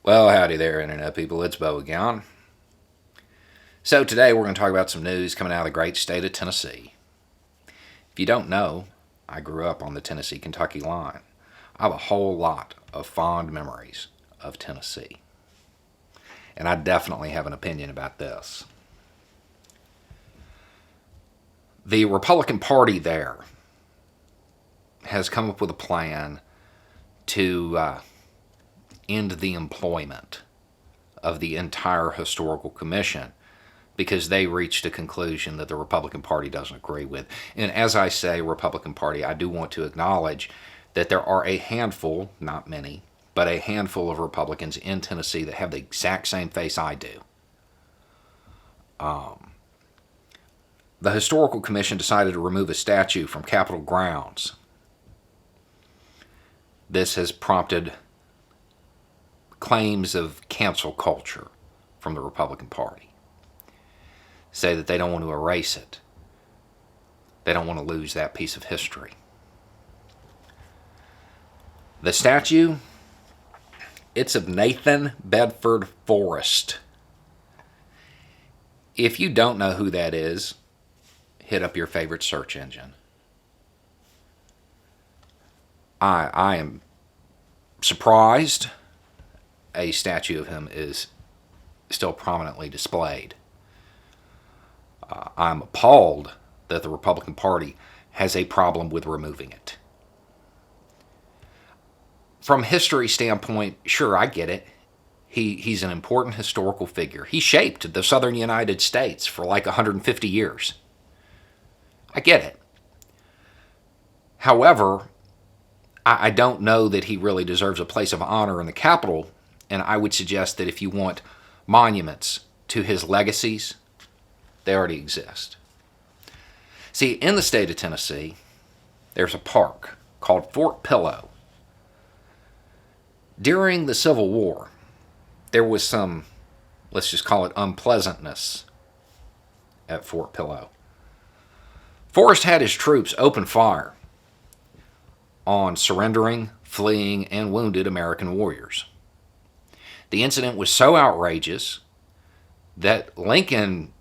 Well, howdy there, Internet people. It's Bo again. So, today we're going to talk about some news coming out of the great state of Tennessee. If you don't know, I grew up on the Tennessee Kentucky line. I have a whole lot of fond memories of Tennessee. And I definitely have an opinion about this. The Republican Party there has come up with a plan to end the employment of the entire historical commission because they reached a conclusion that the Republican Party doesn't agree with. And as I say Republican Party, I do want to acknowledge that there are a handful, not many, but a handful of Republicans in Tennessee that have the exact same face I do. The Historical Commission decided to remove a statue from Capitol grounds. This has prompted claims of cancel culture from the Republican Party. Say that they don't want to erase it. They don't want to lose that piece of history. The statue, it's of Nathan Bedford Forrest. If you don't know who that is, hit up your favorite search engine. I am surprised a statue of him is still prominently displayed. I'm appalled that the Republican Party has a problem with removing it. From history standpoint, sure, I get it. He's an important historical figure. He shaped the southern United States for like 150 years. I get it. However, I don't know that he really deserves a place of honor in the Capitol, and I would suggest that if you want monuments to his legacies, they already exist. See, in the state of Tennessee, there's a park called Fort Pillow. During the Civil War, there was some, let's just call it unpleasantness at Fort Pillow. Forrest had his troops open fire on surrendering, fleeing, and wounded American warriors. The incident was so outrageous that Lincoln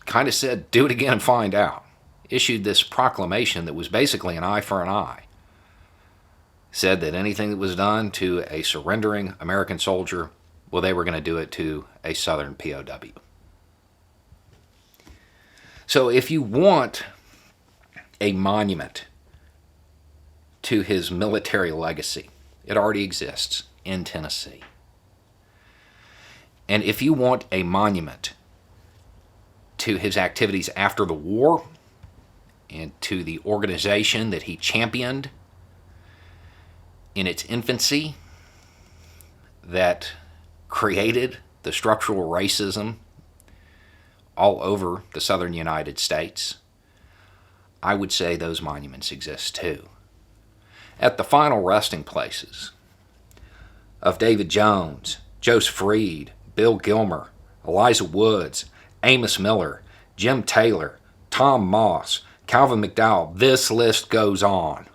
kind of said, do it again and find out. Issued this proclamation that was basically an eye for an eye. Said that anything that was done to a surrendering American soldier, well, they were going to do it to a Southern POW. So if you want a monument to his military legacy, it already exists in Tennessee. And if you want a monument to his activities after the war and to the organization that he championed in its infancy that created the structural racism all over the southern United States, I would say those monuments exist too. At the final resting places of David Jones, Joseph Reed, Bill Gilmer, Eliza Woods, Amos Miller, Jim Taylor, Tom Moss, Calvin McDowell, this list goes on.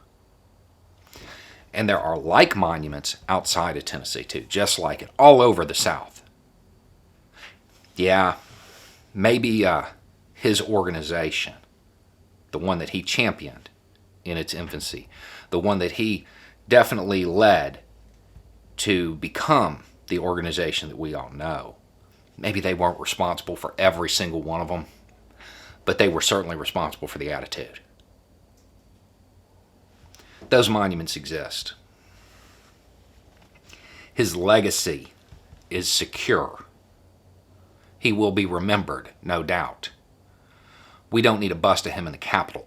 And there are like monuments outside of Tennessee too, just like it, all over the South. Yeah, maybe his organization, the one that he championed in its infancy, the one that he definitely led to become the organization that we all know. Maybe they weren't responsible for every single one of them, but they were certainly responsible for the attitude. Those monuments exist. His legacy is secure. He will be remembered, no doubt. We don't need a bust of him in the Capitol.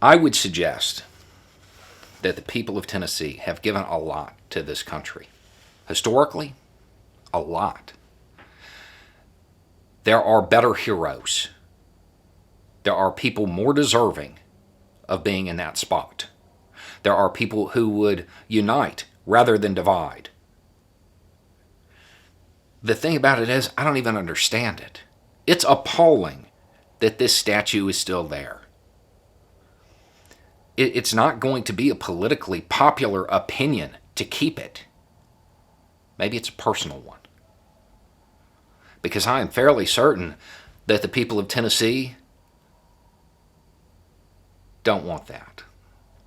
I would suggest that the people of Tennessee have given a lot to this country. Historically, a lot. There are better heroes. There are people more deserving of being in that spot. There are people who would unite rather than divide. The thing about it is, I don't even understand it. It's appalling that this statue is still there. It's not going to be a politically popular opinion to keep it. Maybe it's a personal one. Because I am fairly certain that the people of Tennessee don't want that.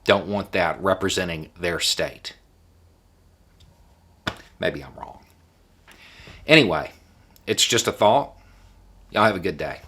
Don't want that representing their state. Maybe I'm wrong. Anyway, it's just a thought. Y'all have a good day.